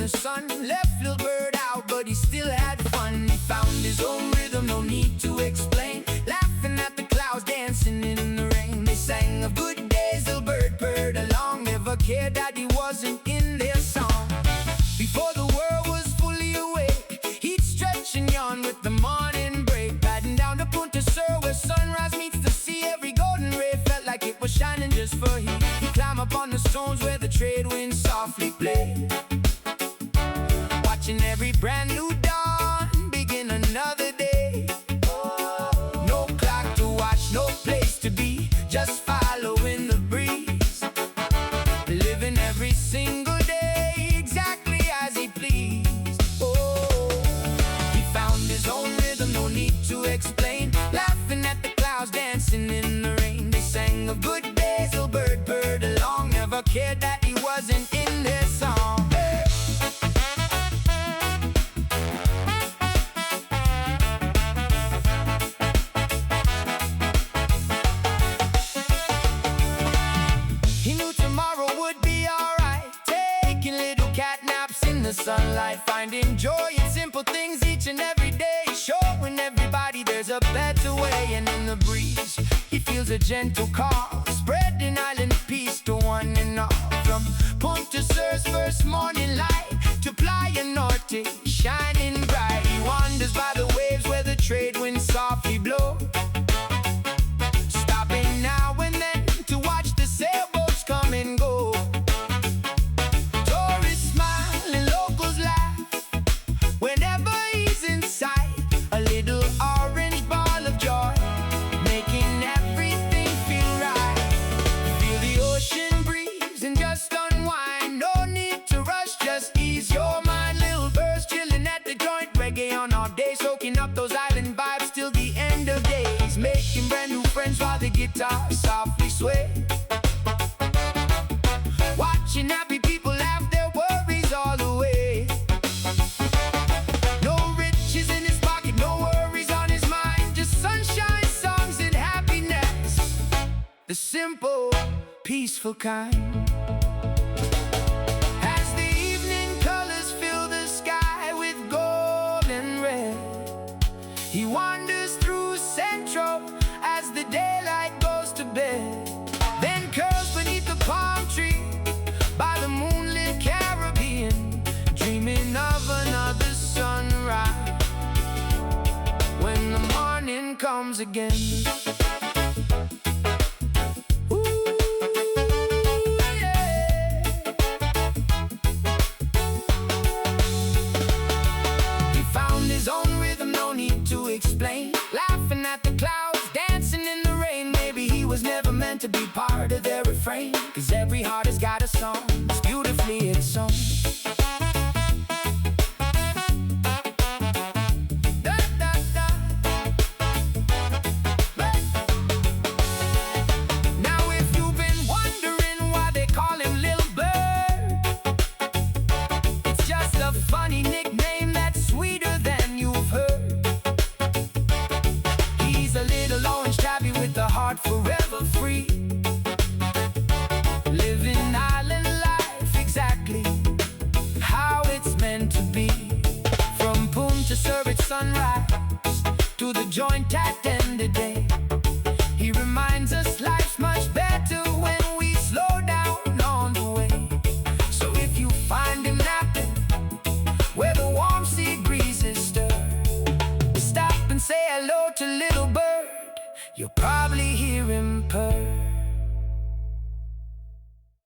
the sun left Lil Bird out, but he still had fun. He found his own rhythm, no need to explain. Laughing at the clouds, dancing in the rain. They sang of good days, Lil Bird purred along, never cared that he wasn't in their song. Before the world was fully awake, he'd stretch and yawn with the morning break. Padding down to Punta Sur, where sunrise meets the sea. Every golden ray felt like it was shining just for him. He'd climb up on the stones where the trade wind softly played, watching every brand new dawn begin another day. No clock to watch, no place to be, just following the breeze, living every single day exactly as he pleased. Oh, he found his own rhythm, no need to explain. Laughing at the clouds, dancing in the rain. They sang of good days, Lil Bird purred along, never cared that he wasn't in their song. He knew tomorrow would be alright, taking little catnaps in the sunlight, finding joy in simple things each and every day, showing everybody there's a better way. And in the breeze, he feels a gentle call, spreading island peace to one and all. From Punta Sur's first morning light to Playa Norte, shining bright, he wanders by the waves where the trade winds softly blow, stopping now and then to watch the sailboats come and go. Tourists smile and locals laugh whenever he's in sight, a little orange ball of joy, making everything feel right. Feel the ocean breeze and just unwind, no need to rush, just ease your mind. Lil Bird's chilling at the joint, reggae on all day, soaking up those island vibes till the end of days, making brand new friends while the guitar softly sway, watching happy people laugh their worries all away. No riches in his pocket, no worries on his mind, just sunshine, songs, and happiness, the simple, peaceful kind. As the evening colors fill the sky with gold and red, he wanders through Central as the daylight goes to bed, then curls beneath the palm tree by the moonlit Caribbean, dreaming of another sunrise when the morning comes again. Ooh, yeah. He found his own rhythm, no need to explain. Laughing at the clouds, dancing in the rain. Maybe he was never meant to be part of their refrain, 'cause every heart has got a song, it's beautifully it's sung. Da, da, da. Now if you've been wondering why they call him Lil Bird, it's just a funny nickname that's sweeter than you've heard. He's a little orange tabby with a heart forever free, living island life exactly how it's meant to be. From Punta Sur at sunrise to the joint at end of day,